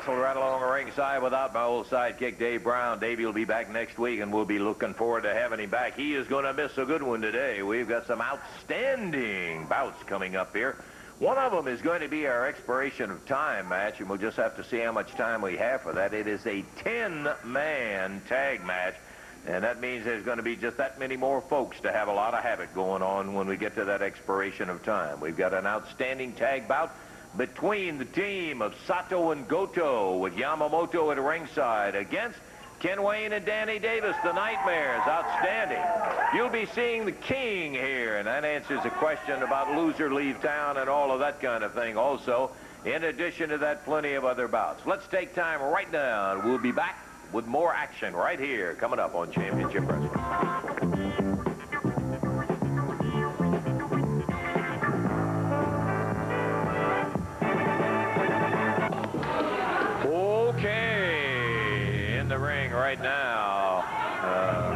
hustled right along the ringside without my old sidekick, Dave Brown. Davey will be back next week, and we'll be looking forward to having him back. He is going to miss a good one today. We've got some outstanding bouts coming up here. One of them is going to be our expiration of time match, and we'll just have to see how much time we have for that. It is a 10-man tag match, and that means there's going to be just that many more folks to have a lot of havoc going on when we get to that expiration of time. We've got an outstanding tag bout between the team of Sato and Goto with Yamamoto at ringside against Ken Wayne and Danny Davis, the Nightmares. Outstanding. You'll be seeing the King here, and that answers a question about loser leave town and all of that kind of thing also. In addition to that, plenty of other bouts. Let's take time right now, and we'll be back with more action right here coming up on Championship Wrestling. Right now,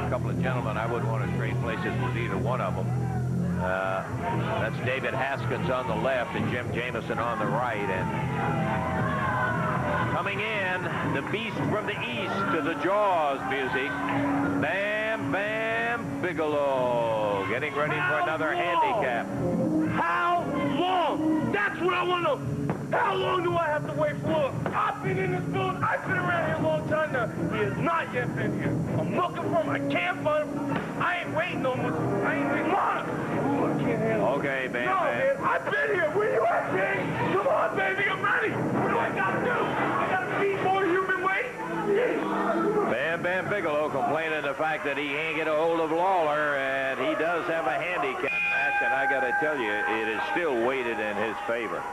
a couple of gentlemen I wouldn't want to trade places with either one of them. That's David Haskins on the left and Jim Jamison on the right. And coming in, the beast from the east to the Jaws music, Bam Bam Bigelow, getting ready for another handicap. How long? That's what I want to know. How long do I have to wait for? I've been in this building. I've been around here a long time now. He has not yet been here. I'm looking for him. I can't find him. I ain't waiting no more. I ain't waiting. Come on. Ooh, I can't handle it. Okay, Bam No, Bam. man. I've been here. Where you at, King? Come on, baby. I'm ready. What do I got to do? I got to beat more human weight? Bam Bam Bigelow complaining the fact that he can't get a hold of Lawler, and he does have a handicap match, and I got to tell you, it is still weighted in his favor.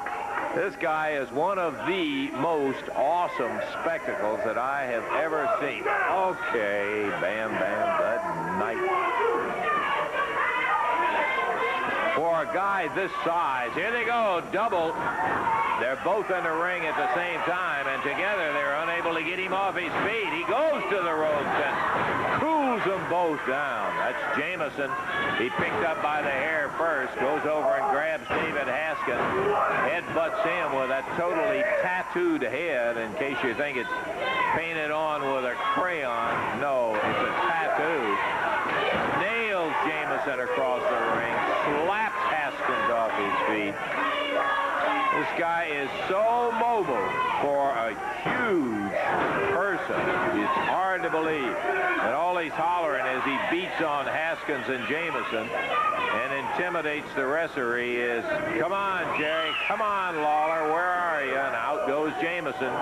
This guy is one of the most awesome spectacles that I have ever seen. Okay, Bam Bam, that night. For a guy this size, here they go, double. They're both in the ring at the same time, and together they're unable to get him off his feet. He goes to the ropes and cools them both down. That's Jamison. He picked up by the hair first, goes over and grabs David Haskins, headbutts him with that totally tattooed head, in case you think it's painted on with a crayon. No, it's a tattoo. Nails Jamison across the ring, slaps Haskins off his feet. This guy is so mobile for a huge person. It's hard to believe. And all he's hollering is he beats on Haskins and Jamison and intimidates the referee. Is, come on, Jerry. Come on, Lawler. Where are you? And out goes Jamison.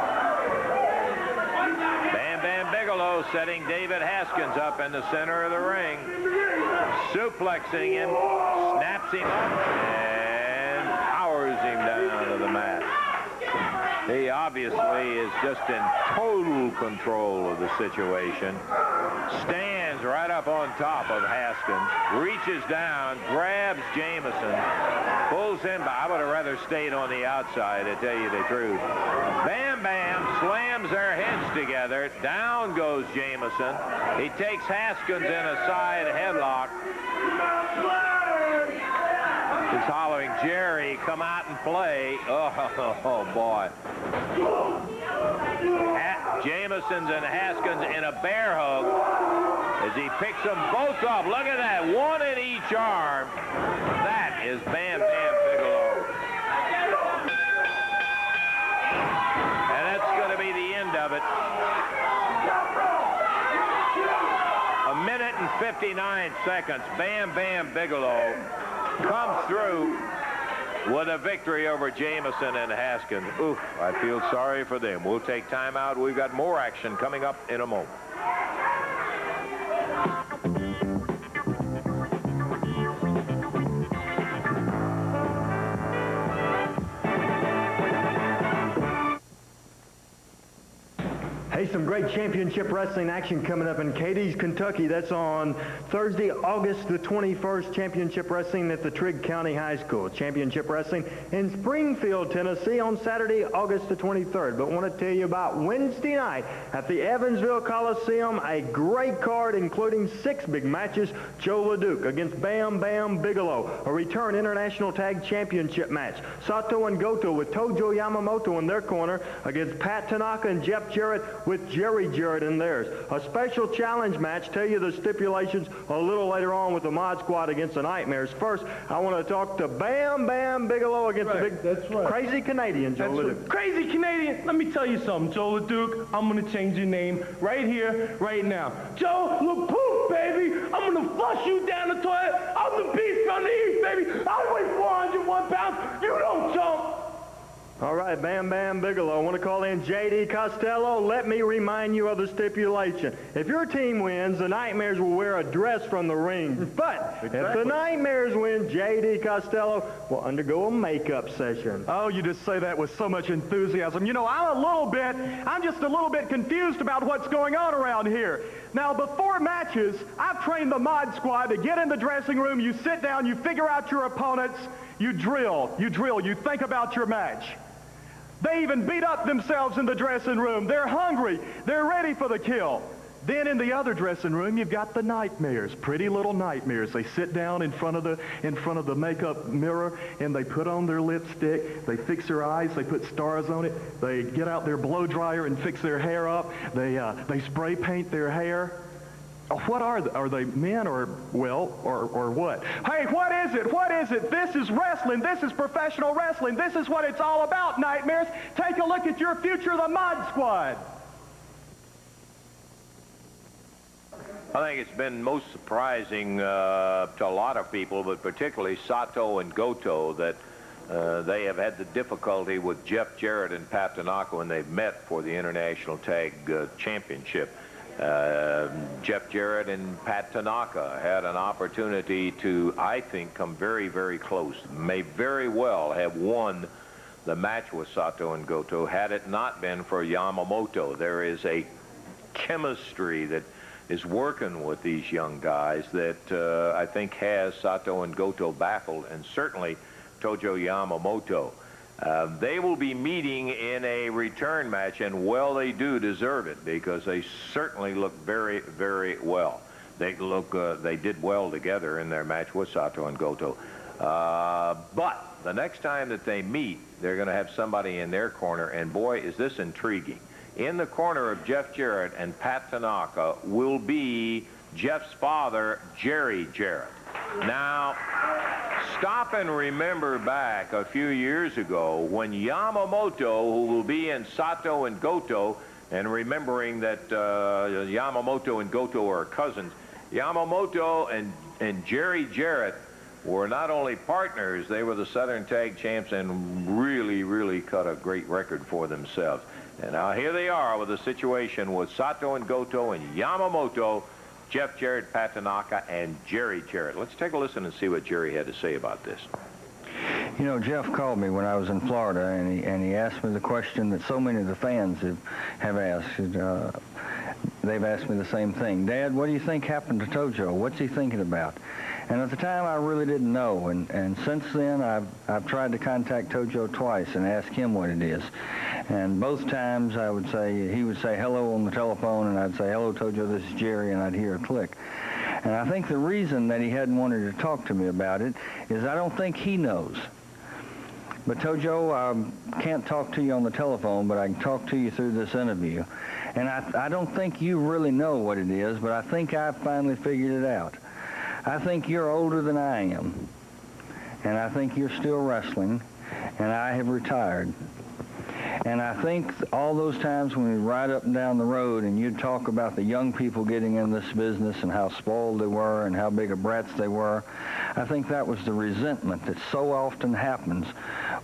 Bam Bam Bigelow setting David Haskins up in the center of the ring. Suplexing him. Snaps him up. And powers him down to the mat. He obviously is just in total control of the situation. Stands right up on top of Haskins, reaches down, grabs Jamison, pulls him back. I would have rather stayed on the outside, to tell you the truth. Bam Bam slams their heads together. Down goes Jamison. He takes Haskins in a side headlock. He's hollering, Jerry, come out and play. Oh boy. Jamison's and Haskins in a bear hug as he picks them both up. Look at that, one in each arm. That is Bam Bam Bigelow. And that's going to be the end of it. A minute and 59 seconds. Bam Bam Bigelow comes through with a victory over Jamison and Haskins. Oof, I feel sorry for them. We'll take time out. We've got more action coming up in a moment. Hey, some great championship wrestling action coming up in Cadiz, Kentucky. That's on Thursday, August the 21st. Championship wrestling at the Trigg County High School. Championship wrestling in Springfield, Tennessee on Saturday, August the 23rd. But I want to tell you about Wednesday night at the Evansville Coliseum. A great card including 6 big matches. Joe LeDuc against Bam Bam Bigelow. A return international tag championship match. Sato and Goto with Tojo Yamamoto in their corner against Pat Tanaka and Jeff Jarrett with Jerry Jarrett in theirs. A special challenge match. Tell you the stipulations a little later on with the Mod Squad against the Nightmares. First, I want to talk to Bam Bam Bigelow against the big crazy Canadian Joe LeDuc. Crazy Canadian? Let me tell you something, Joe LeDuc. I'm going to change your name right here, right now. Joe LePoof, baby. I'm going to flush you down the toilet. I'm the beast from the east, baby. I weigh 401 pounds. You don't jump. All right, Bam Bam Bigelow. I want to call in J.D. Costello. Let me remind you of the stipulation. If your team wins, the Nightmares will wear a dress from the ring. But if the Nightmares win, J.D. Costello will undergo a makeup session. Oh, you just say that with so much enthusiasm. You know, I'm just a little bit confused about what's going on around here. Now, before matches, I've trained the Mod Squad to get in the dressing room, you sit down, you figure out your opponents, you drill, you think about your match. They even beat up themselves in the dressing room. They're hungry. They're ready for the kill. Then in the other dressing room, you've got the Nightmares, pretty little Nightmares. They sit down in front of the makeup mirror, and they put on their lipstick. They fix their eyes. They put stars on it. They get out their blow dryer and fix their hair up. They spray paint their hair. What are they? Are they men or what? Hey, what is it? What is it? This is wrestling. This is professional wrestling. This is what it's all about, Nightmares. Take a look at your future, the Mod Squad. I think it's been most surprising to a lot of people, but particularly Sato and Goto, that they have had the difficulty with Jeff Jarrett and Pat Tanaka when they've met for the International Tag Championship. Jeff Jarrett and Pat Tanaka had an opportunity to, I think, come very, very close. May very well have won the match with Sato and Goto had it not been for Yamamoto. There is a chemistry that is working with these young guys that I think has Sato and Goto baffled, and certainly Tojo Yamamoto. They will be meeting in a return match, and well, they do deserve it because they certainly look very, very well. They did well together in their match with Sato and Goto. But the next time that they meet, they're going to have somebody in their corner, and boy, is this intriguing. In the corner of Jeff Jarrett and Pat Tanaka will be Jeff's father, Jerry Jarrett. Now, stop and remember back a few years ago when Yamamoto, who will be in Sato and Goto, and remembering that Yamamoto and Goto are cousins, Yamamoto and Jerry Jarrett were not only partners, they were the Southern Tag Champs and really, really cut a great record for themselves. And now here they are with a situation with Sato and Goto and Yamamoto, Jeff Jarrett, Pat Tanaka, and Jerry Jarrett. Let's take a listen and see what Jerry had to say about this. You know, Jeff called me when I was in Florida, and he asked me the question that so many of the fans have asked. They've asked me the same thing. Dad, what do you think happened to Tojo? What's he thinking about? And at the time, I really didn't know. And since then, I've tried to contact Tojo twice and ask him what it is. And both times, he would say hello on the telephone, and I'd say, hello, Tojo, this is Jerry, and I'd hear a click. And I think the reason that he hadn't wanted to talk to me about it is I don't think he knows. But Tojo, I can't talk to you on the telephone, but I can talk to you through this interview. And I don't think you really know what it is, but I think I've finally figured it out. I think you're older than I am, and I think you're still wrestling, and I have retired. And I think all those times when we ride up and down the road and you'd talk about the young people getting in this business and how spoiled they were and how big of brats they were, I think that was the resentment that so often happens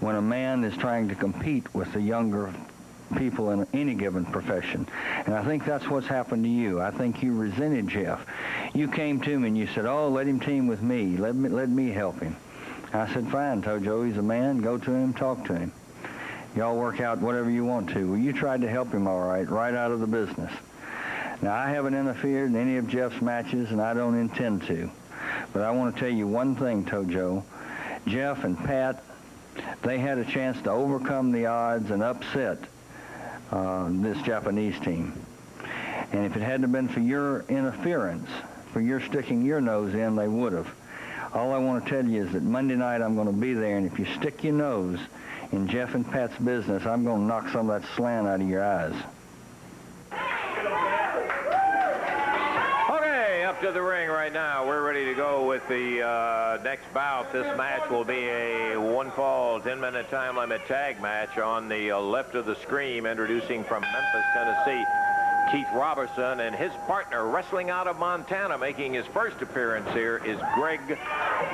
when a man is trying to compete with the younger people in any given profession. And I think that's what's happened to you. I think you resented Jeff. You came to me and you said, oh, let him team with me. Let me help him. I said, fine, Tojo, he's a man. Go to him, talk to him. Y'all work out whatever you want to. Well, you tried to help him all right out of the business. Now, I haven't interfered in any of Jeff's matches, and I don't intend to. But I want to tell you one thing, Tojo. Jeff and Pat, they had a chance to overcome the odds and upset this Japanese team. And if it hadn't been for your interference, for your sticking your nose in, they would have. All I want to tell you is that Monday night I'm going to be there, and if you stick your nose in Jeff and Pat's business, I'm going to knock some of that slant out of your eyes. Okay, up to the ring right now. We're ready to go with the next bout. This match will be a one-fall, 10-minute time limit tag match on the left of the screen, introducing from Memphis, Tennessee, Keith Robertson, and his partner wrestling out of Montana, making his first appearance here, is Greg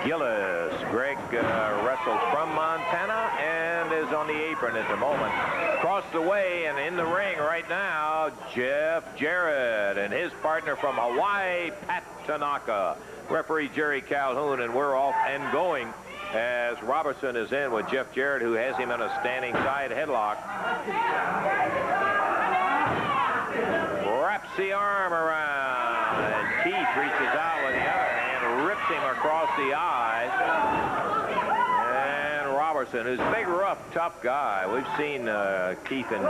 Gillis. Greg wrestles from Montana and is on the apron at the moment. Across the way and in the ring right now, Jeff Jarrett and his partner from Hawaii, Pat Tanaka. Referee Jerry Calhoun, and we're off and going as Robertson is in with Jeff Jarrett, who has him in a standing side headlock. Wraps the arm around, and Keith reaches out with the other hand, rips him across the eyes. And Robertson, who's a big, rough, tough guy. We've seen Keith in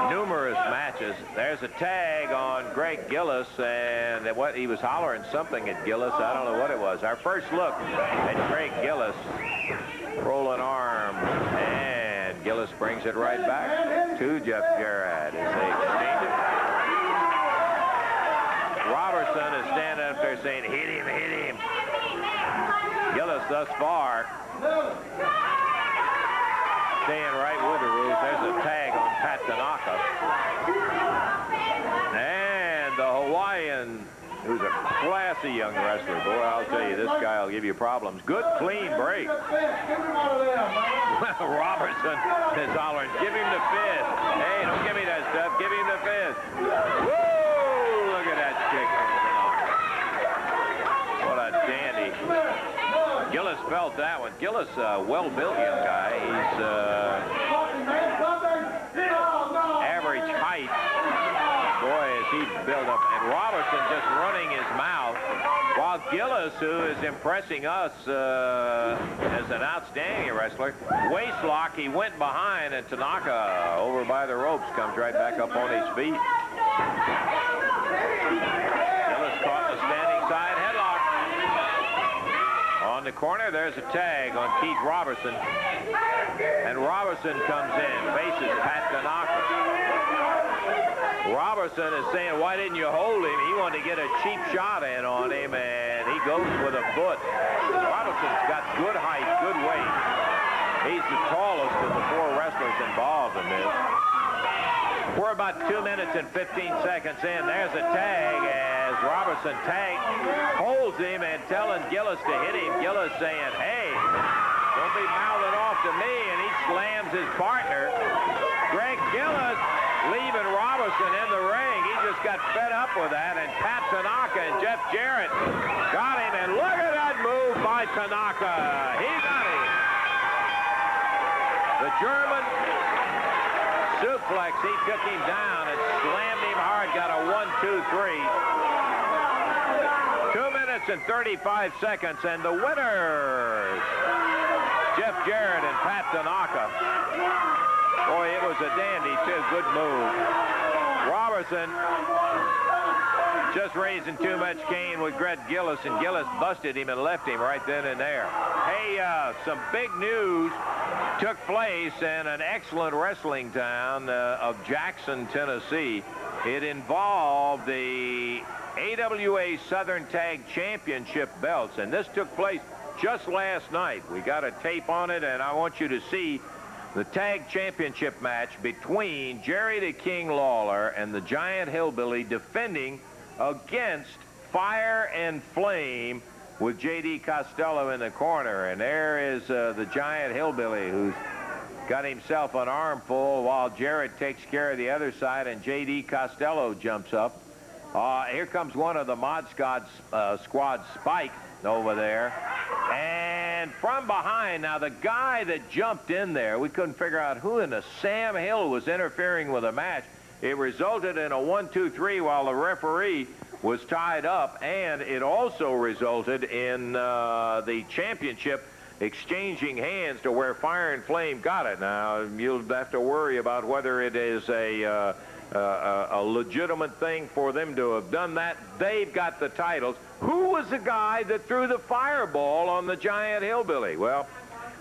numerous matches. There's a tag on Greg Gillis, and what he was hollering something at Gillis. I don't know what it was. Our first look at Greg Gillis, rolling arm, and Gillis brings it right back to Jeff Jarrett as they exchange it. Robertson is standing up there saying, hit him, hit him. Gillis thus far staying right with the rules. There's a tag on Pat Tanaka. And the Hawaiian, who's a classy young wrestler. Boy, I'll tell you, this guy will give you problems. Good, clean break. Robertson is hollering, give him the fist. Hey, don't give me that stuff. Give him the fist. Woo! Look at that kick. What a dandy. Gillis felt that one. Gillis, well-built young guy. He's average height. Boy, is he built up. And Robertson just running his mouth, while Gillis, who is impressing us as an outstanding wrestler, waist lock, he went behind, and Tanaka, over by the ropes, comes right back up on his feet. Gillis caught the standing side headlock. On the corner, there's a tag on Keith Robertson. And Robertson comes in, faces Pat Tanaka. Robertson is saying, why didn't you hold him? He wanted to get a cheap shot in on him, and he goes with a foot. Robertson's got good height, good weight. He's the tallest of the four wrestlers involved in this. We're about 2 minutes and 15 seconds in. There's a tag as Robertson holds him and telling Gillis to hit him. Gillis saying, hey, don't be mouthing off to me, and he slams his partner. Greg Gillis leaving Robertson in the ring. He just got fed up with that, and Pat Tanaka and Jeff Jarrett got him, and look at that move by Tanaka. He got him. The German suplex, he took him down and slammed him hard, got a 1, 2, 3. 2 minutes and 35 seconds, and the winners, Jeff Jarrett and Pat Tanaka. Boy, it was a dandy, too. Good move. Robertson just raising too much cane with Greg Gillis, and Gillis busted him and left him right then and there. Hey, some big news took place in an excellent wrestling town of Jackson, Tennessee. It involved the AWA Southern Tag Championship belts, and this took place just last night. We got a tape on it, and I want you to see the tag championship match between Jerry the King Lawler and the Giant Hillbilly, defending against Fire and Flame with J.D. Costello in the corner. And there is the Giant Hillbilly, who's got himself an armful while Jarrett takes care of the other side, and J.D. Costello jumps up. Here comes one of the Mod Squad, Spike over there. And And from behind, now the guy that jumped in there, we couldn't figure out who in the Sam Hill was interfering with the match. It resulted in a 1-2-3 while the referee was tied up, and it also resulted in the championship exchanging hands to where Fire and Flame got it. Now, you'll have to worry about whether it is a legitimate thing for them to have done that. They've got the titles. Who was the guy that threw the fireball on the Giant Hillbilly? Well,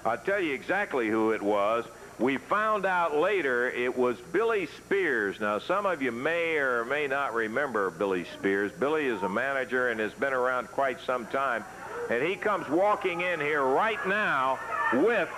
I'll tell you exactly who it was. We found out later it was Billy Spears. Now, some of you may or may not remember Billy Spears. Billy is a manager and has been around quite some time. And he comes walking in here right now with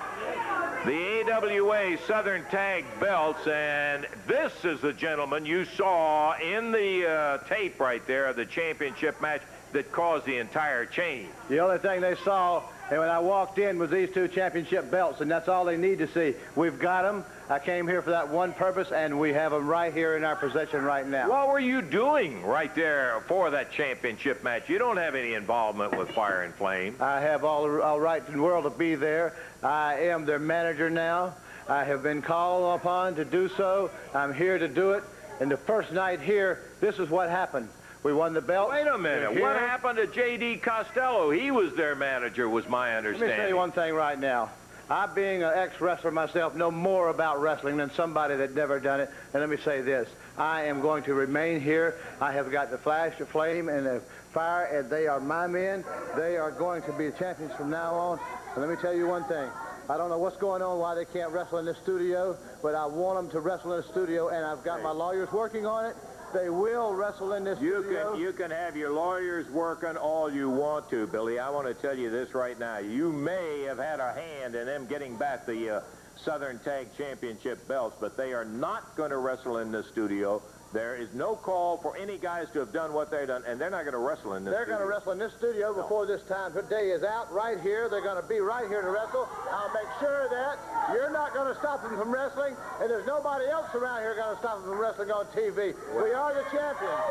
the AWA Southern Tag belts. And this is the gentleman you saw in the tape right there of the championship match that caused the entire change. The only thing they saw and when I walked in was these two championship belts, and that's all they need to see. We've got them. I came here for that one purpose, and we have them right here in our possession right now. What were you doing right there for that championship match? You don't have any involvement with Fire and Flame. I have all right in the world to be there. I am their manager now. I have been called upon to do so. I'm here to do it. And the first night here, this is what happened. We won the belt. Wait a minute. What happened to J.D. Costello? He was their manager, was my understanding. Let me tell you one thing right now. I, being an ex-wrestler myself, know more about wrestling than somebody that never done it. And let me say this. I am going to remain here. I have got the Flash, the Flame, and the Fire, and they are my men. They are going to be the champions from now on. And let me tell you one thing. I don't know what's going on, why they can't wrestle in this studio, but I want them to wrestle in the studio, and I've got my lawyers working on it. They will wrestle in this studio. You can have your lawyers working all you want to, Billy. I want to tell you this right now. You may have had a hand in them getting back the Southern Tag Championship belts, but they are not going to wrestle in this studio. There is no call for any guys to have done what they've done, and they're not going to wrestle in this studio. They're going to wrestle in this studio before this time. Today is out right here. They're going to be right here to wrestle. I'll make sure of that. You're not going to stop them from wrestling, and there's nobody else around here going to stop them from wrestling on TV. We are the champions.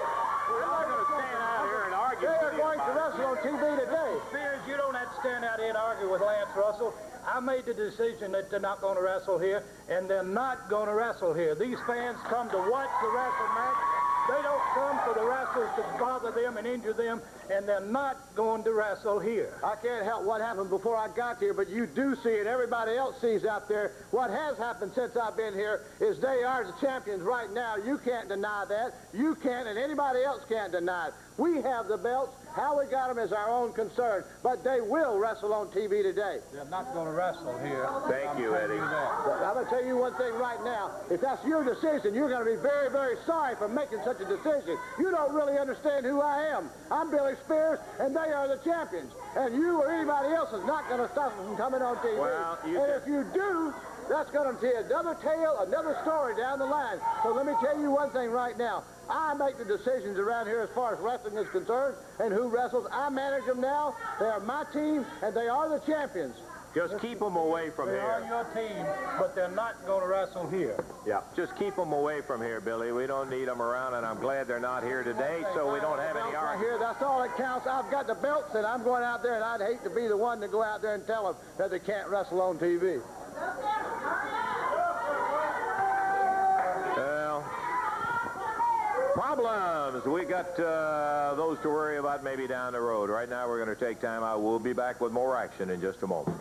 We're not going to stand out here and argue. They are going to wrestle on TV today. Spears, you don't have to stand out here and argue with Lance Russell. I made the decision that they're not going to wrestle here, and they're not going to wrestle here. These fans come to watch the wrestling match. They don't come for the wrestlers to bother them and injure them, and they're not going to wrestle here. I can't help what happened before I got here, but you do see it. Everybody else sees out there. What has happened since I've been here is they are the champions right now. You can't deny that. You can't, and anybody else can't deny it. We have the belts. How we got them is our own concern, but they will wrestle on TV today. They're not going to wrestle here. Thank you, Eddie. I'm going to tell you one thing right now. If that's your decision, you're going to be very, very sorry for making such a decision. You don't really understand who I am. I'm Billy Spears, and they are the champions. And you or anybody else is not going to stop them from coming on TV. Well, and if you do, that's going to be another tale, another story down the line. So let me tell you one thing right now. I make the decisions around here as far as wrestling is concerned and who wrestles. I manage them now. They are my team, and they are the champions. Just keep them away from They here. are your team, but they're not going to wrestle here. Yeah, just keep them away from here, Billy. We don't need them around, and I'm glad they're not here today, so we don't have any Right argument. here, that's all that counts. I've got the belts, and I'm going out there, and I'd hate to be the one to go out there and tell them that they can't wrestle on TV. Well, problems. We got those to worry about maybe down the road. Right now, we're going to take time out. We'll be back with more action in just a moment.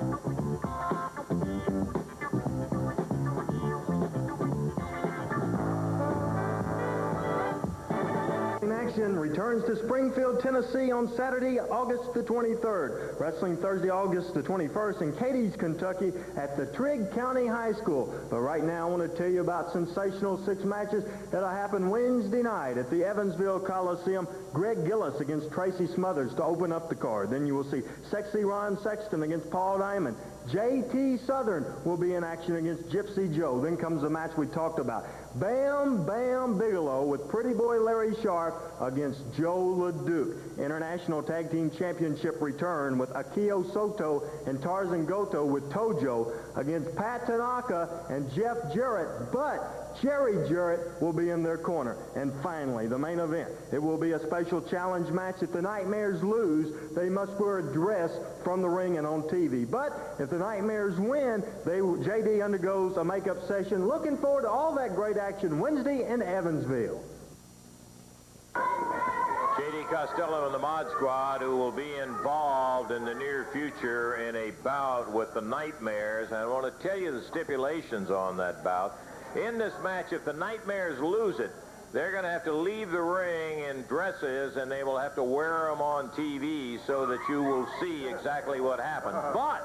Action returns to Springfield, Tennessee on Saturday, August the 23rd. Wrestling Thursday, August the 21st in Cadiz, Kentucky at the Trigg County High School. But right now I want to tell you about sensational 6 matches that'll happen Wednesday night at the Evansville Coliseum. Greg Gillis against Tracy Smothers to open up the card. Then you will see Sexy Ron Sexton against Paul Diamond. J.T. Southern will be in action against Gypsy Joe. Then comes the match we talked about. Bam Bam Bigelow with Pretty Boy Larry Sharp against Joe LeDuc. International Tag Team Championship return with Akio Soto and Tarzan Goto with Tojo against Pat Tanaka and Jeff Jarrett. But Jerry Jarrett will be in their corner. And finally, the main event. It will be a special challenge match. If the Nightmares lose, they must wear a dress from the ring and on TV. But if the Nightmares win, JD undergoes a makeup session. Looking forward to all that great action Wednesday in Evansville. J.D. Costello and the Mod Squad, who will be involved in the near future in a bout with the Nightmares. And I want to tell you the stipulations on that bout. In this match, if the Nightmares lose it, they're going to have to leave the ring in dresses, and they will have to wear them on TV so that you will see exactly what happened. But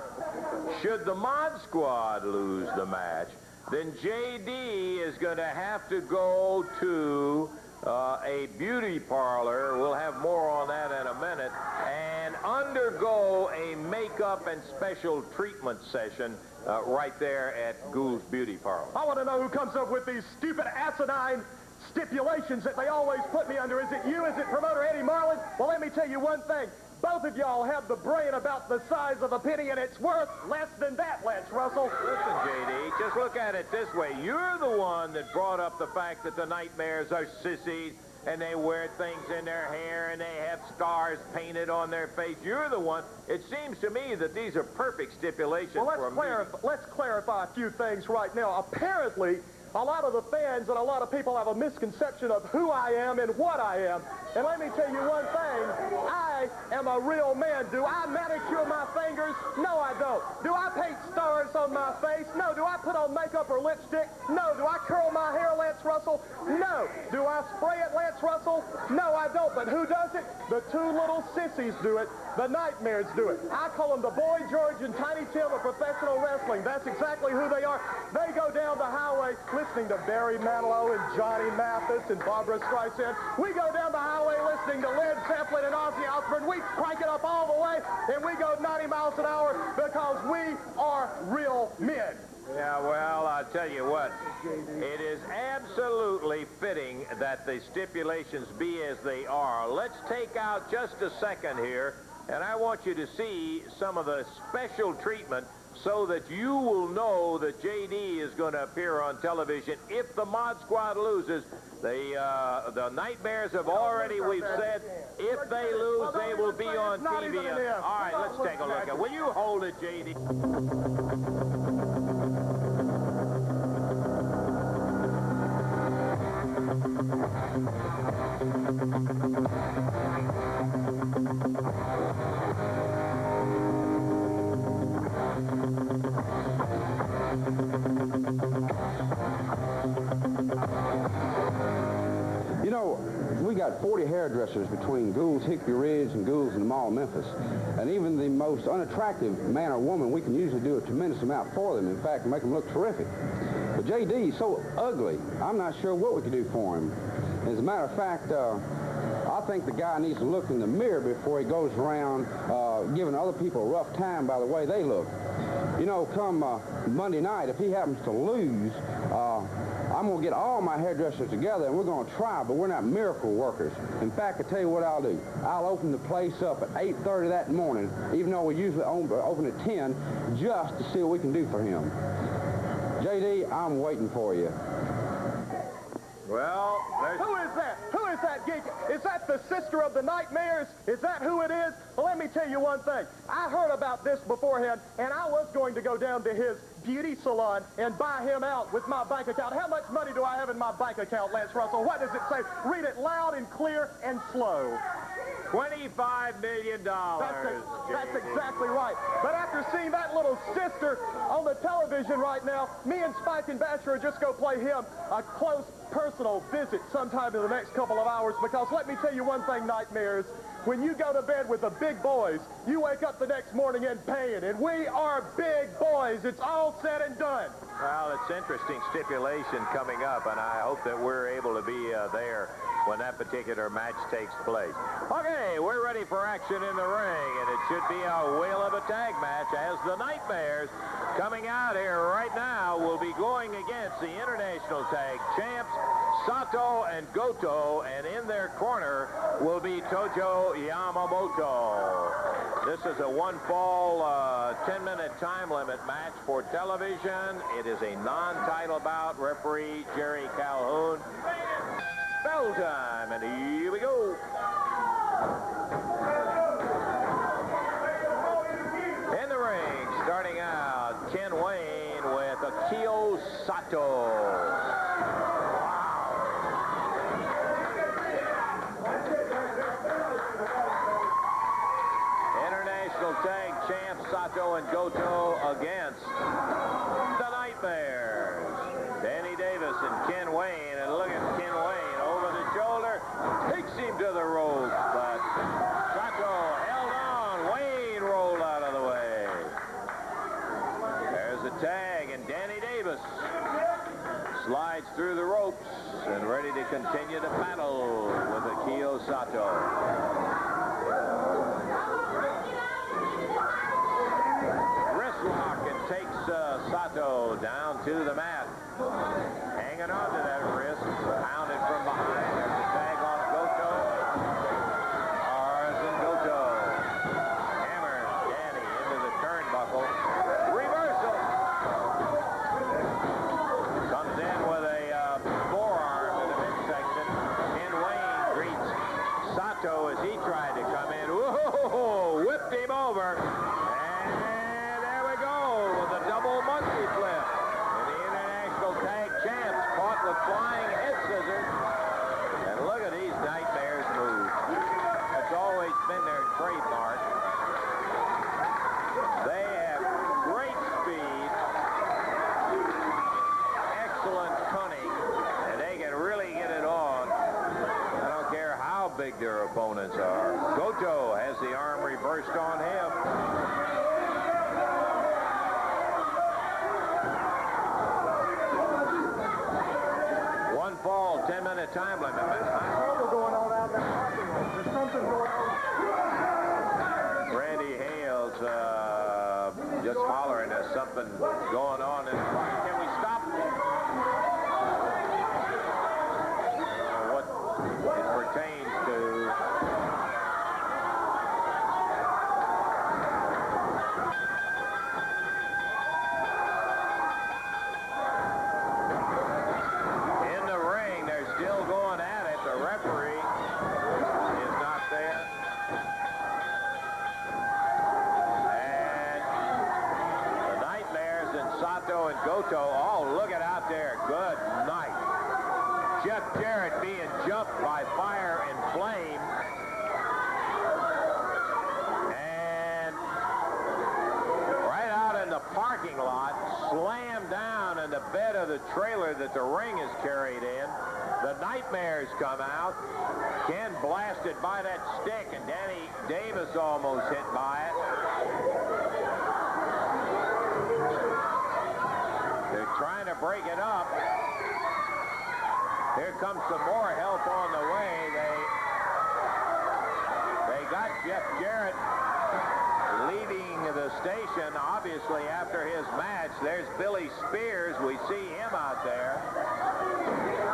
should the Mod Squad lose the match, then J.D. is going to have to go to a beauty parlor, we'll have more on that in a minute, and undergo a makeup and special treatment session right there at Gould's Beauty Parlor. I want to know who comes up with these stupid asinine stipulations that they always put me under. Is it you? Is it promoter Eddie Marlin? Well, let me tell you one thing. Both of y'all have the brain about the size of a penny, and it's worth less than that, Lance Russell. Listen, J.D., just look at it this way. You're the one that brought up the fact that the Nightmares are sissies, and they wear things in their hair, and they have scars painted on their face. You're the one. It seems to me that these are perfect stipulations for me. Let's clarify a few things right now. Apparently, a lot of the fans and a lot of people have a misconception of who I am and what I am. And let me tell you one thing. I am a real man. Do I manicure my fingers? No, I don't. Do I paint stars on my face? No. Do I put on makeup or lipstick? No. Do I curl my hair, Lance Russell? No. Do I spray it, Lance Russell? No, I don't. But who does it? The two little sissies do it. The Nightmares do it. I call them the Boy George and Tiny Tim of professional wrestling. That's exactly who they are. They go down the highway listening to Barry Manilow and Johnny Mathis and Barbara Streisand. We go down the highway listening to Led Zeppelin and Ozzy Osbourne. We crank it up all the way, and we go 90 miles an hour because we are real men. Yeah, well, I'll tell you what. It is absolutely fitting that the stipulations be as they are. Let's take out just a second here, and I want you to see some of the special treatment so that you will know that J.D. is going to appear on television. If the Mod Squad loses, the Nightmares have already, we've said, if they lose, they will be on TV. All right, let's take a look at it. Will you hold it, J.D.? You know, we got 40 hairdressers between Gould's Hickory Ridge and Gould's in the Mall of Memphis. And even the most unattractive man or woman, we can usually do a tremendous amount for them. In fact, make them look terrific. But J.D. is so ugly, I'm not sure what we could do for him. As a matter of fact, I think the guy needs to look in the mirror before he goes around giving other people a rough time by the way they look. You know, come Monday night, if he happens to lose, I'm going to get all my hairdressers together, and we're going to try, but we're not miracle workers. In fact, I tell you what I'll do. I'll open the place up at 8:30 that morning, even though we usually open at 10, just to see what we can do for him. J.D., I'm waiting for you. Well, who is that? Who is that geek? Is that the sister of the Nightmares? Is that who it is? Well, let me tell you one thing. I heard about this beforehand, and I was going to go down to his beauty salon and buy him out with my bank account. How much money do I have in my bank account, Lance Russell? What does it say? Read it loud and clear and slow. $25 million. That's exactly right. But after seeing that little sister on the television right now, me and Spike and Basher are just going to play him a close personal visit sometime in the next couple of hours, because let me tell you one thing, Nightmares. When you go to bed with the big boys, you wake up the next morning in pain, and we are big boys. It's all said and done. Well, it's interesting stipulation coming up, and I hope that we're able to be there when that particular match takes place. Okay, we're ready for action in the ring, and it should be a whale of a tag match as the Nightmares coming out here right now will be going against the International Tag Champs, Sato and Goto, and in their corner will be Tojo Yamamoto. This is a one-fall, 10-minute time limit match for television. It is a non-title bout. Referee Jerry Calhoun. Bell time, and here we go. In the ring, starting out, Ken Wayne with Akio Sato. Tag champ Sato and Goto against the Nightmares. Danny Davis and Ken Wayne, and look at Ken Wayne over the shoulder, takes him to the ropes, but Sato held on. Wayne rolled out of the way. There's a tag, and Danny Davis slides through the ropes and ready to continue the battle with Akio Sato. Lock and takes Sato down to the mat. Hanging on to that wrist. Pounded from behind. There's a tag on Goto. Tarzan Goto. Hammers Danny into the turnbuckle. Reversal. Comes in with a forearm in the midsection. Ken Wayne greets Sato as he tried to come in. Whoa! Whipped him over. Monkey flip. And the International Tag Champs caught with flying head scissors. And look at these Nightmares move. That's always been their trademark. They have great speed, excellent cunning, and they can really get it on. I don't care how big their opponents are. Goto has the arm reversed on him. Fall, 10-minute time limit. There's something going on out there. There's something going on. Randy Hales just hollering there's something going on. And can we stop what it pertains to? Sato and Goto, oh, look at out there. Good night. Jeff Jarrett being jumped by Fire and Flame. And right out in the parking lot, slammed down in the bed of the trailer that the ring is carried in. The Nightmares come out. Ken blasted by that stick, and Danny Davis almost hit by it. They're trying to break it up. Here comes some more help on the way. They got Jeff Jarrett leaving the station, obviously, after his match. There's Billy Spears. We see him out there.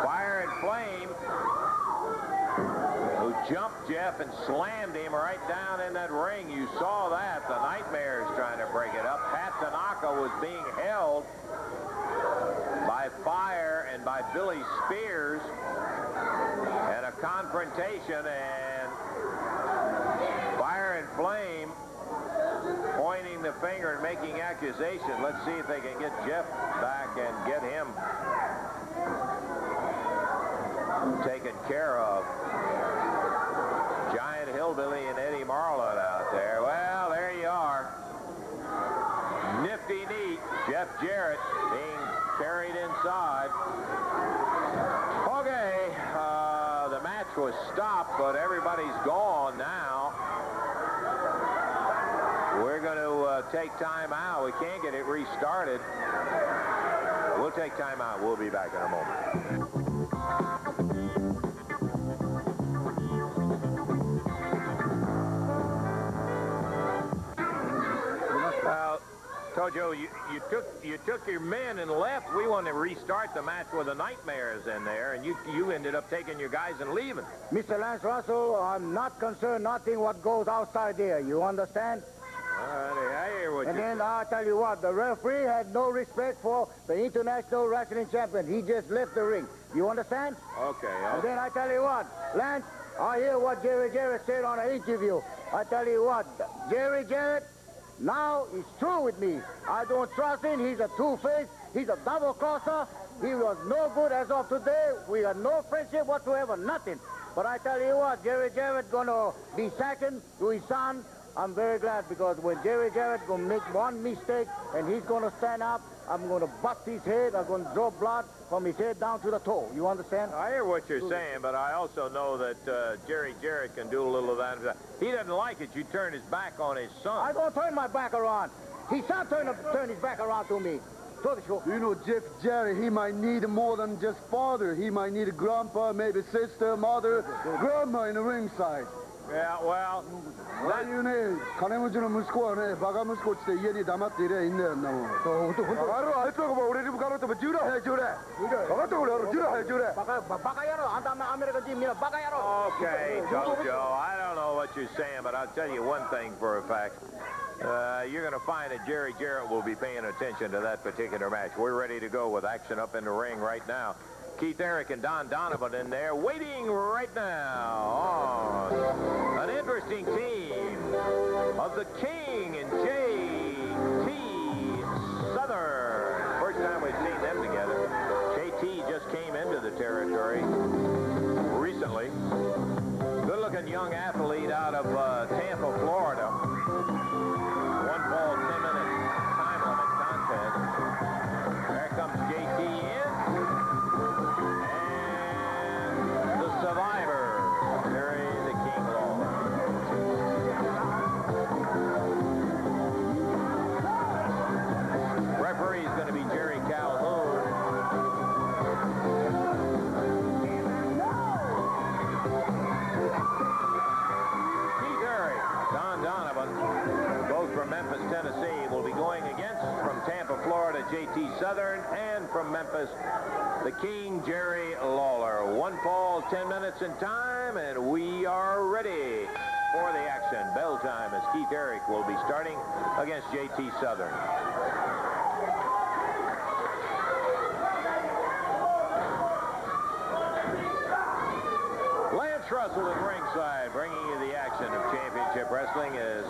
Fire and Flame, who jumped Jeff and slammed him right down in that ring. You saw that. The Nightmares trying to break it up. Pat Tanaka was being held by Fire and by Billy Spears, and a confrontation, and Fire and Flame pointing the finger and making accusations. Let's see if they can get Jeff back and get him taken care of. Giant Hillbilly and Eddie Marlin out there. Well, there you are. Nifty neat. Jeff Jarrett being carried inside. Okay, the match was stopped, but everybody's gone now. We're going to take time out. We can't get it restarted. We'll take time out. We'll be back in a moment. know, Joe, you took your men and left. We wanted to restart the match with the Nightmares in there, and you ended up taking your guys and leaving. Mr. Lance Russell, I'm not concerned nothing what goes outside there. You understand? All right, I hear what And you... then I'll tell you what, the referee had no respect for the international wrestling champion. He just left the ring. You understand? Okay. And then I tell you what, Lance, I hear what Jerry Jarrett said on an interview. I tell you what, Jerry Jarrett, now he's through with me. I don't trust him. He's a two-faced. He's a double-crosser. He was no good as of today. We got no friendship whatsoever, nothing. But I tell you what, Jerry Jarrett gonna be second to his son. I'm very glad because when Jerry Jarrett gonna make one mistake and he's gonna stand up, I'm gonna bust his head. I'm gonna draw blood from his head down to the toe. You understand? I hear what you're saying, but I also know that Jerry Jarrett can do a little of that. He doesn't like it. You turn his back on his son. I don't turn my back around. His son turn his back around to me. You know, Jeff Jarrett, he might need more than just father. He might need a grandpa, maybe sister, mother, grandma in the ringside. Yeah, well... 나이윤에 가내문주는 무스코네 바가무스코 때 이해리 담았디래 있네 나무. 바로 알고 봐 우리 집 가로 또 주라 해 주래. 바가도 그래 주라 해 주래. 바가야로 안다면 아메리칸 팀이라 바가야로. Okay, Joe, I don't know what you're saying, but I'll tell you one thing for a fact. You're going to find that Jerry Jarrett will be paying attention to that particular match. We're ready to go with action up in the ring right now. Keith Eric and Don Donovan in there waiting right now on an interesting team of the King and JT Southern. First time we've seen them together. JT just came into the territory recently. Good-looking young athlete out of Tampa, Florida. 1 fall, 10-minute time limit contest. There comes JT in. And the survivor, Jerry the King Lawler. Referee is going to be Jerry Calhoun. Keith Eric, Don Donovan, both from Memphis, Tennessee, will be going against, from Tampa, Florida, JT Southern, and from Memphis, the King, Jerry Lawler. 1 fall, 10 minutes in time, and we are ready for the action. Bell time as Keith Eric will be starting against JT Southern. Lance Russell at ringside, bringing you the action of championship wrestling as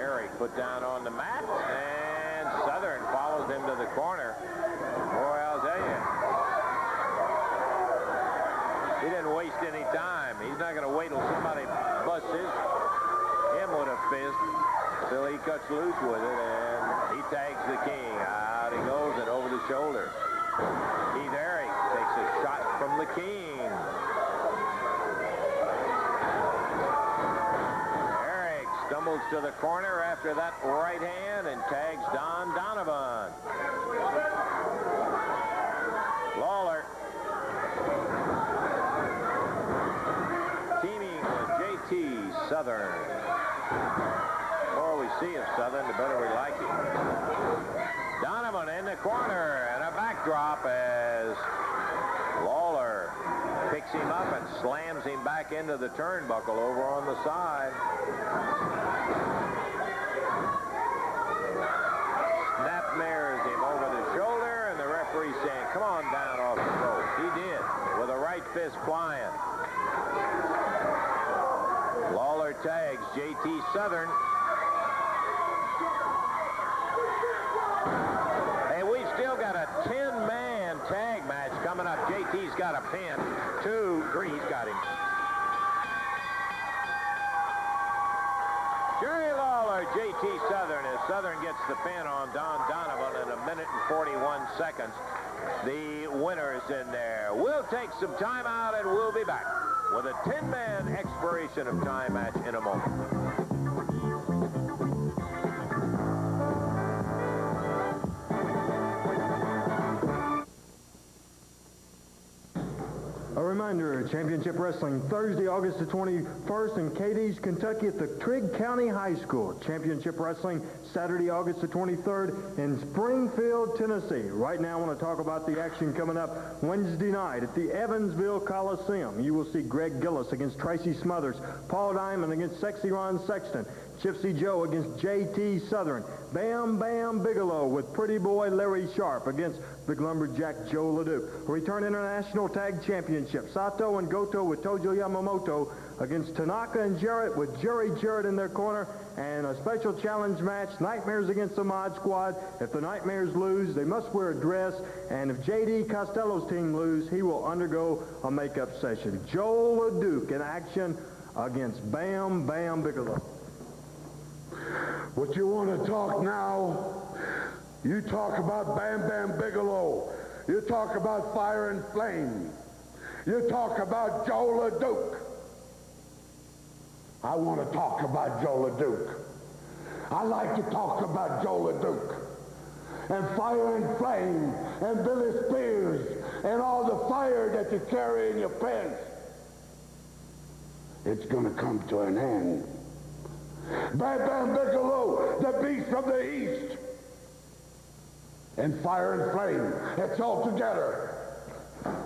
Eric put down on the mat, and Southern follows him to the corner. Boy, I'll tell you, he didn't waste any time. He's not going to wait till somebody busts him with a fist till he cuts loose with it, and he tags the King. Out he goes and over the shoulder. Keith Eric takes a shot from the King. Eric stumbles to the corner after that right hand and tags Don Donovan. Lawler teaming with JT Southern. The more we see of Southern, the better we like him. Donovan in the corner and a backdrop as Lawler picks him up and slams him back into the turnbuckle over on the side. Snap mirrors him over the shoulder, and the referee saying, come on down off the rope. He did, with a right fist flying. Lawler tags JT Southern. Hey, we've still got a 10-man tag match coming up. JT's got a pin. 2, 3, he's got him. Jerry Lawler, JT Southern, as Southern gets the pin on Don Donovan in 1 minute and 41 seconds. The winner is in there. We'll take some time out and we'll be back with a 10-man expiration of time match in a moment. A reminder reminder, Championship Wrestling, Thursday, August the 21st in Cadiz, Kentucky at the Trigg County High School. Championship Wrestling, Saturday, August the 23rd in Springfield, Tennessee. Right now, I want to talk about the action coming up Wednesday night at the Evansville Coliseum. You will see Greg Gillis against Tracy Smothers, Paul Diamond against Sexy Ron Sexton, Gypsy Joe against J.T. Southern, Bam Bam Bigelow with Pretty Boy Larry Sharp against Big Lumberjack Joe LeDuc. Return International Tag Championship, Sato and Goto with Tojo Yamamoto against Tanaka and Jarrett with Jerry Jarrett in their corner, and a special challenge match, Nightmares against the Mod Squad. If the Nightmares lose, they must wear a dress, and if J.D. Costello's team lose, he will undergo a makeup session. Joe LeDuc in action against Bam Bam Bigelow. What you want to talk now, you talk about Bam Bam Bigelow. You talk about Fire and Flame. You talk about Joe LeDuc. I want to talk about Joe LeDuc. I like to talk about Joe LeDuc and Fire and Flame and Billy Spears and all the fire that you carry in your pants. It's going to come to an end. Bam Bam Bigelow, the beast from the east. And Fire and Flame, it's all together.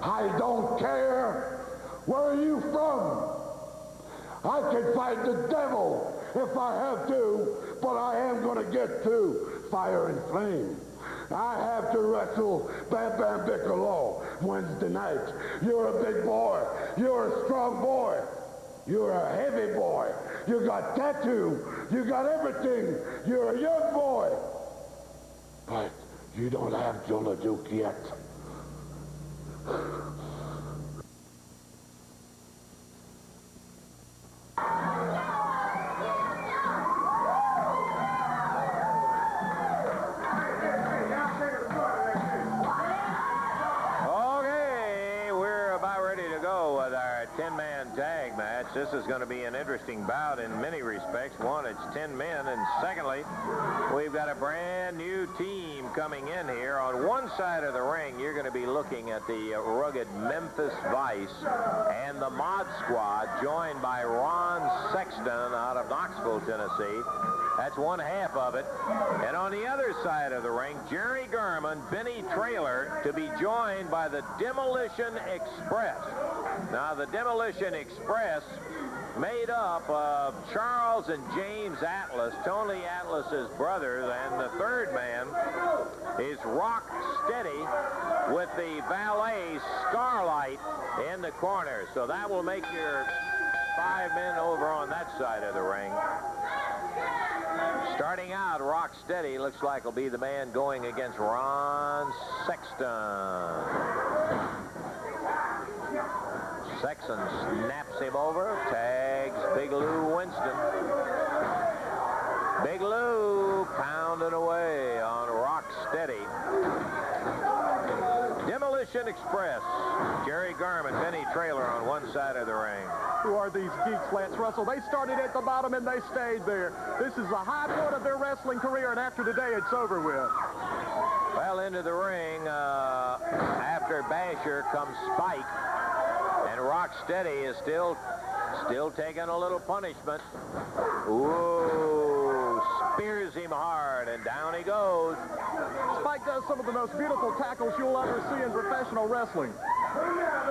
I don't care where are you from. I can fight the devil if I have to, but I am going to get to Fire and Flame. I have to wrestle Bam Bam Bigelow Wednesday night. You're a big boy. You're a strong boy. You're a heavy boy. You got tattoo. You got everything. You're a young boy. But you don't have Joe LeDuc yet. This is going to be an interesting bout in many respects. One, it's 10 men, and secondly, we've got a brand new team coming in here. On one side of the ring, you're going to be looking at the rugged Memphis Vice and the Mod Squad, joined by Ron Sexton out of Knoxville, Tennessee. That's one half of it. And on the other side of the ring, Jerry Garman, Benny Traylor, to be joined by the Demolition Express. Now, the Demolition Express, made up of Charles and James Atlas, Tony Atlas's brothers, and the third man is Rock Steady with the valet Starlight in the corner. So that will make your 5 men over on that side of the ring. Starting out, Rock Steady looks like will be the man going against Ron Sexton. Sexton snaps him over, tags Big Lou Winston. Big Lou pounding away on Rock Steady. Demolition Express, Jerry Garman, Benny Traylor on one side of the ring. Who are these geeks, Lance Russell? They started at the bottom and they stayed there. This is the high point of their wrestling career, and after today, it's over with. Well, into the ring, after Basher comes Spike. And Rocksteady is still taking a little punishment. Ooh, spears him hard, and down he goes. Spike does some of the most beautiful tackles you'll ever see in professional wrestling.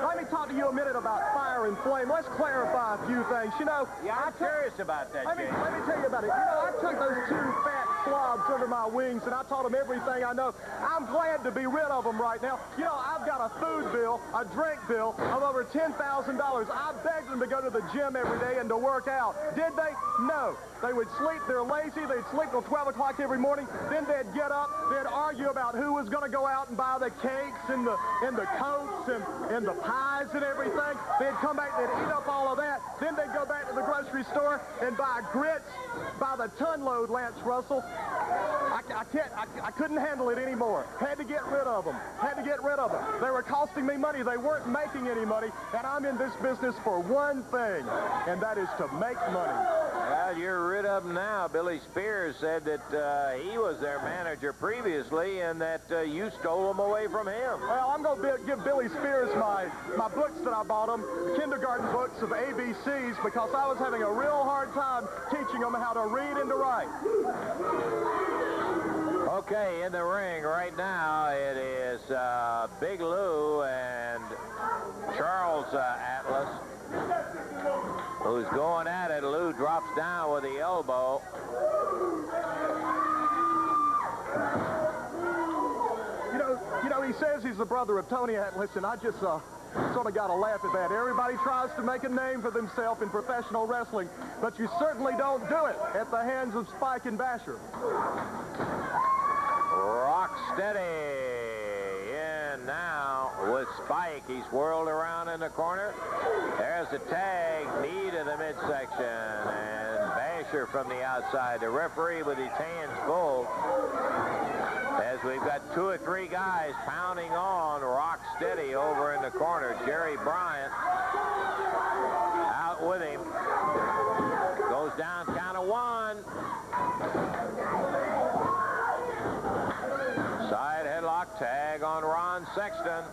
Let me talk to you a minute about Fire and Flame. Let's clarify a few things. You know, yeah, I'm curious about that, let me tell you about it. You know, I took those 2 fat slobs under my wings, and I taught them everything I know. I'm glad to be rid of them right now. You know, I've got a food bill, a drink bill of over $10,000. I begged them to go to the gym every day and to work out. Did they? No. They would sleep. They're lazy. They'd sleep till 12 o'clock every morning. Then they'd get up. They'd argue about who was going to go out and buy the cakes and the coats and the pies and everything. They'd come back. They'd eat up all of that. Then they'd go back to the grocery store and buy grits by the ton load, Lance Russell. I I couldn't handle it anymore. Had to get rid of them. They were costing me money. They weren't making any money, and I'm in this business for one thing, and that is to make money. Well, you're rid of them now. Billy Spears said that he was their manager previously and that you stole them away from him. Well, I'm going to give Billy Spears my books that I bought him, kindergarten books of ABCs, because I was having a real hard time teaching them how to read and to write. Okay, in the ring right now, it is Big Lou and Charles Atlas, who's going at it. Lou drops down with the elbow. You know, he says he's the brother of Tony Atlas, and I just sort of got to laugh at that. Everybody tries to make a name for themselves in professional wrestling, but you certainly don't do it at the hands of Spike and Basher. Rocksteady in now with Spike. He's whirled around in the corner. There's the tag, knee to the midsection, and Basher from the outside. The referee with his hands full, as we've got 2 or 3 guys pounding on Rocksteady over in the corner. Jerry Bryant out with him. Goes down, count of 1. Side headlock, tag on Ron Sexton.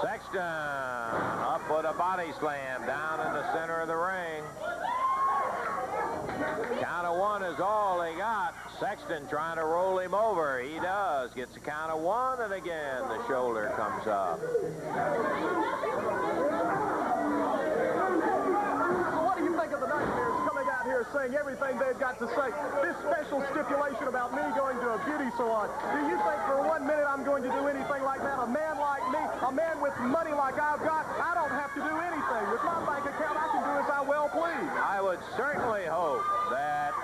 Sexton up with a body slam down in the center of the ring. Count of 1 is all they got. Sexton trying to roll him over. He does. Gets a count of 1, and again the shoulder comes up. What do you think of the Nightmares coming out here saying everything they've got to say? This special stipulation about me going to a beauty salon. Do you think for 1 minute I'm going to do anything like that? A man like me, a man with money like I've got, I don't have to do anything. With my bank account, I can do as I well please. I would certainly hope that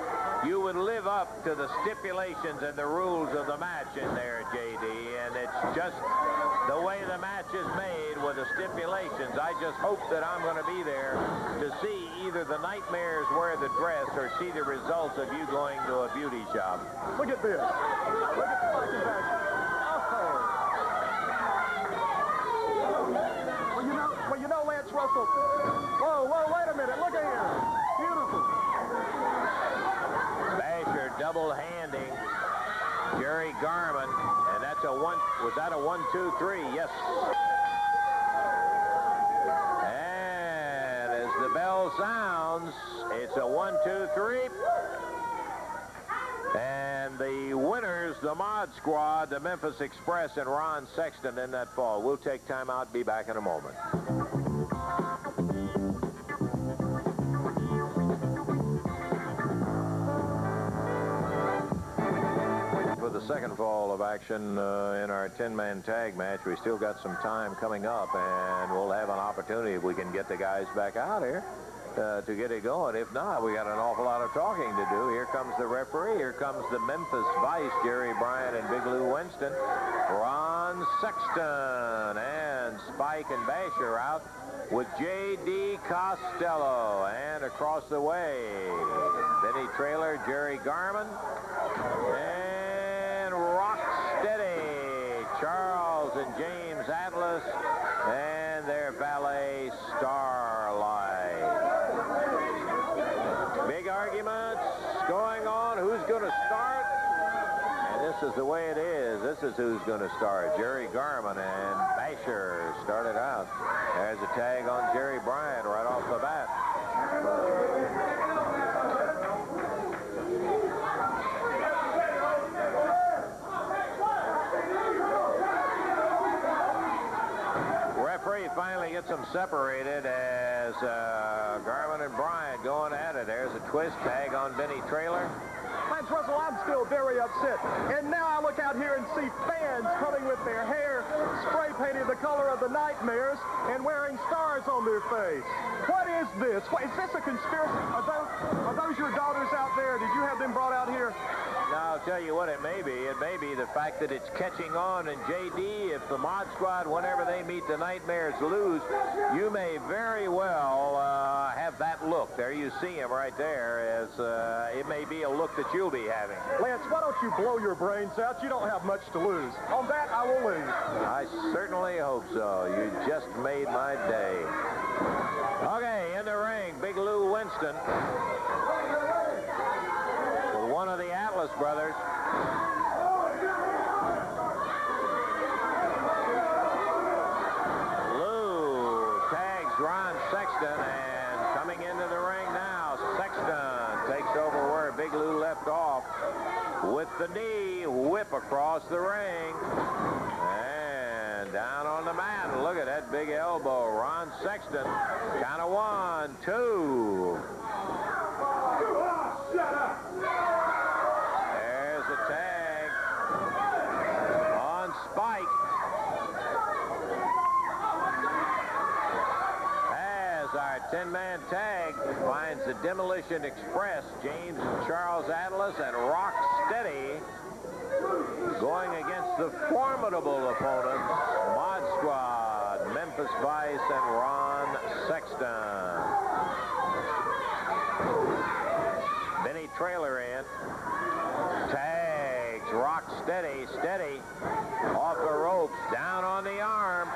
you would live up to the stipulations and the rules of the match in there, J.D., and it's just the way the match is made with the stipulations. I just hope that I'm going to be there to see either the Nightmares wear the dress or see the results of you going to a beauty shop. Look at this. Look at the fucking back. Well, you know, Lance Russell. Whoa, wait a minute. Look at here. Beautiful. Basher double-handing Jerry Garman, and that's a 1. Was that a 1, 2, 3? Yes. And as the bell sounds, it's a 1, 2, 3. And the winners, the Mod Squad, the Memphis Express, and Ron Sexton in that fall. We'll take time out. Be back in a moment. For the second fall of action in our 10-man tag match, we still got some time coming up, and we'll have an opportunity if we can get the guys back out here to get it going. If not, we got an awful lot of talking to do. Here comes the referee. Here comes the Memphis Vice, Jerry Bryant and Big Lou Winston. Ron Sexton and Spike and Basher out with J.D. Costello. And across the way, Benny Traylor, Jerry Garman, and Rocksteady, Charles and James Atlas, and their valet, Starlight. Big arguments going on. Who's going to start? And this is the way it is. This is who's going to start. Jerry Garman and Basher started out. There's a tag on Jerry Bryant right off the bat. Referee finally gets them separated as Garman and Bryant going at it. There's a twist, tag on Benny Traylor. Lance Russell, I'm still very upset. And now I look out here and see fans coming with their hair spray painted the color of the Nightmares and wearing stars on their face. What is this? Is this a conspiracy? Are those your daughters out there? Did you have them brought out here? Now, I'll tell you what it may be. It may be the fact that it's catching on, and J.D., if the Mod Squad, whenever they meet the Nightmares, lose, you may very well have that look. There you see him right there, as it may be a look that you'll be having. Lance, why don't you blow your brains out? You don't have much to lose. On that, I will leave. I certainly hope so. You just made my day. Okay, in the ring, Big Lou Winston with one of the Atlas brothers. Lou tags Ron Sexton, and coming into the ring now, Sexton takes over where Big Lou left off with the knee whip across the ring. And down on the mat, look at that big elbow. Ron Sexton, count of 1, 2. There's a tag on Spike. As our 10-man tag finds the Demolition Express, James and Charles Atlas and Rock Steady, going against the formidable opponents, Mod Squad, Memphis Vice, and Ron Sexton. Benny Trailer in. Tags Rock Steady. Steady off the ropes, down on the arm.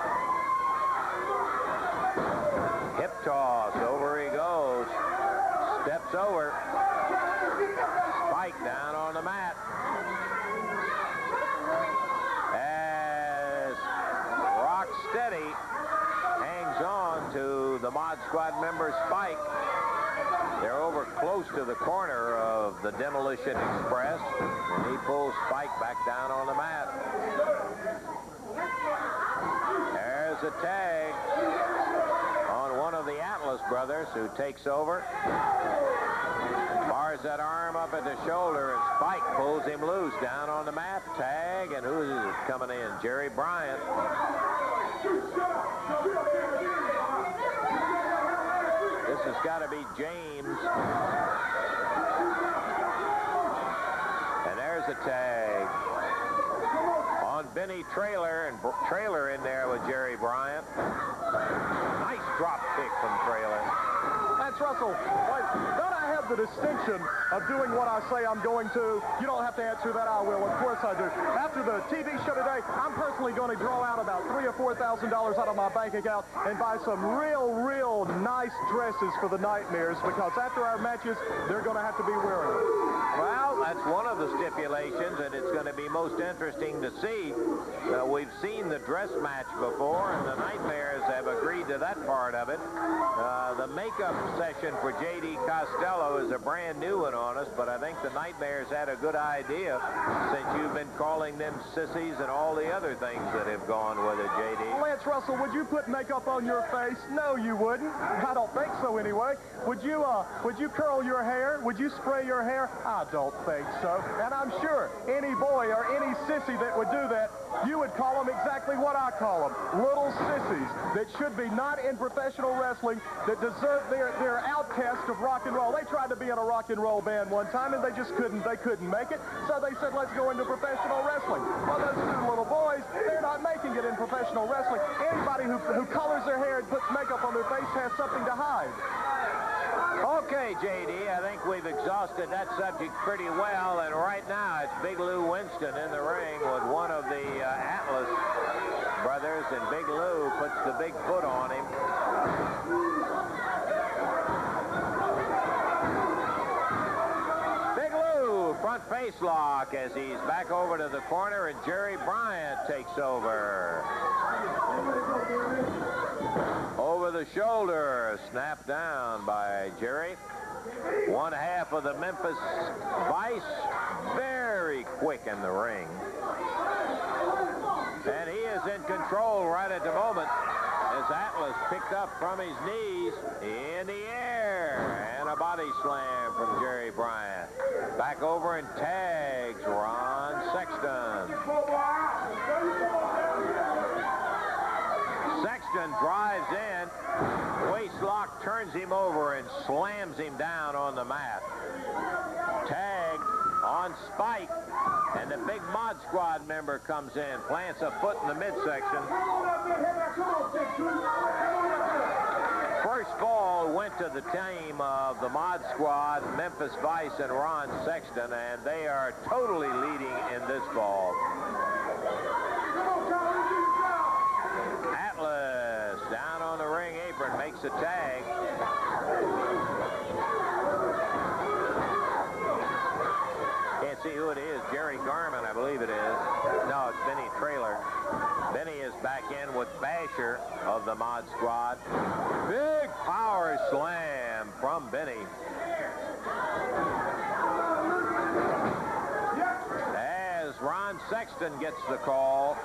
Hip toss, over he goes. Steps over. Spike down on the mat. As Rock Steady hangs on to the Mod Squad member Spike. They're over close to the corner of the Demolition Express, and he pulls Spike back down on the mat. There's a tag on one of the Atlas brothers, who takes over. Bars that arm up at the shoulder, and Spike pulls him loose down on the mat. Tag, and who is it coming in? Jerry Bryant. This has got to be James. And there's a tag on Benny Trailer, and Trailer in there with Jerry Bryant. Nice drop kick from Trailer. Lance Russell, don't I have the distinction of doing what I say I'm going to? You don't have to answer that. I will. Of course I do. After the TV show today, I'm personally going to draw out about $3,000 or $4,000 out of my bank account and buy some real nice dresses for the Nightmares, because after our matches, they're going to have to be wearing them. Well, that's one of the stipulations, and it's going to be most interesting to see. We've seen the dress match before, and the Nightmares have agreed to that part of it. The makeup session for J.D. Costello is a brand new one on us, but I think the Nightmares had a good idea, since you've been calling them sissies and all the other things that have gone with it, J.D. Lance Russell, would you put makeup on your face? No, you wouldn't. I don't think so anyway. Would you curl your hair? Would you spray your hair? I don't think so. And I'm sure any boy or any sissy that would do that, you would call them exactly what I call them, little sissies that should be not in professional wrestling, that deserve their outcast of rock and roll. They tried to be in a rock and roll band one time, and they just couldn't make it, so they said, let's go into professional wrestling. Well, those two little boys, they're not making it in professional wrestling. Anybody who colors their hair and puts makeup on their face has something to hide. Okay, J.D., I think we've exhausted that subject pretty well, and right now it's Big Lou Winston in the ring with one of the Atlas brothers, and Big Lou puts the big foot on him. Big Lou, front face lock as he's back over to the corner, and Jerry Bryant takes over. Over the shoulder, snapped down by Jerry. One half of the Memphis Vice, very quick in the ring. And he is in control right at the moment as Atlas picked up from his knees in the air. And a body slam from Jerry Bryant. Back over and tags Ron Sexton. Sexton drives in, waist lock, turns him over and slams him down on the mat. Tag on Spike, and the big Mod Squad member comes in, plants a foot in the midsection. First fall went to the team of the Mod Squad, Memphis Vice and Ron Sexton, and they are totally leading in this ball. Atlas down on the ring apron, makes a tag. Can't see who it is. Jerry Garman, I believe it is. No, it's Benny Traylor. Benny is back in with Basher of the Mod Squad. Big power slam from Benny. As Ron Sexton gets the call.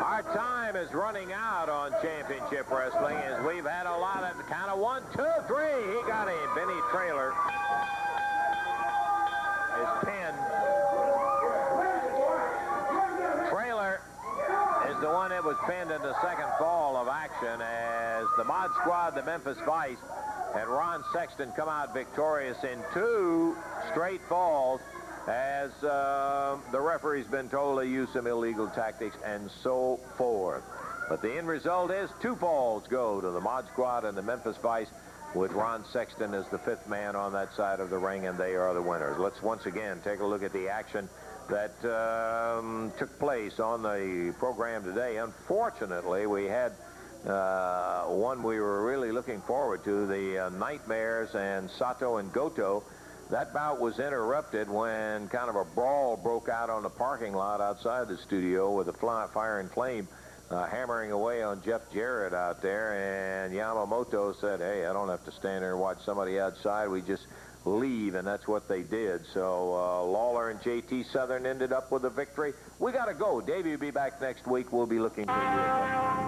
Our time is running out on Championship Wrestling as we've had a lot of kind of 1, 2, 3. He got him. Benny Traylor is pinned. Traylor is the one that was pinned in the second fall of action as the Mod Squad, the Memphis Vice, and Ron Sexton come out victorious in 2 straight falls as the referee's been told to use some illegal tactics and so forth. But the end result is 2 falls go to the Mod Squad and the Memphis Vice, with Ron Sexton as the 5th man on that side of the ring, and they are the winners. Let's once again take a look at the action that took place on the program today. Unfortunately, we had one we were really looking forward to, the Nightmares and Sato and Goto. That bout was interrupted when kind of a brawl broke out on the parking lot outside the studio with a Fire and Flame hammering away on Jeff Jarrett out there, and Yamamoto said, hey, I don't have to stand there and watch somebody outside. We just leave, and that's what they did. So Lawler and J.T. Southern ended up with a victory. We got to go. Davey will be back next week. We'll be looking for you.